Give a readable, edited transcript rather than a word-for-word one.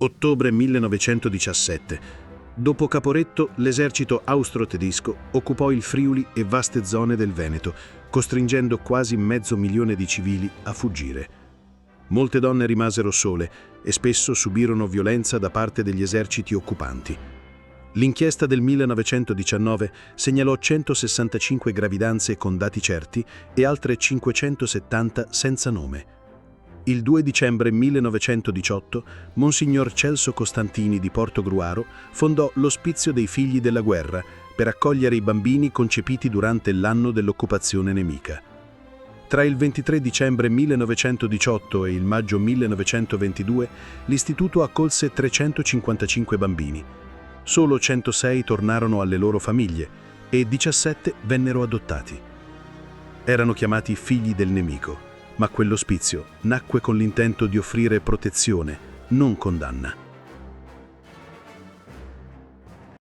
Ottobre 1917. Dopo Caporetto, l'esercito austro-tedesco occupò il Friuli e vaste zone del Veneto, costringendo quasi 500.000 di civili a fuggire. Molte donne rimasero sole e spesso subirono violenza da parte degli eserciti occupanti. L'inchiesta del 1919 segnalò 165 gravidanze con dati certi e altre 570 senza nome. Il 2 dicembre 1918, Monsignor Celso Costantini di Portogruaro fondò l'Ospizio dei Figli della Guerra per accogliere i bambini concepiti durante l'anno dell'occupazione nemica. Tra il 23 dicembre 1918 e il maggio 1922, l'istituto accolse 355 bambini. Solo 106 tornarono alle loro famiglie e 17 vennero adottati. Erano chiamati figli del nemico, ma quell'ospizio nacque con l'intento di offrire protezione, non condanna.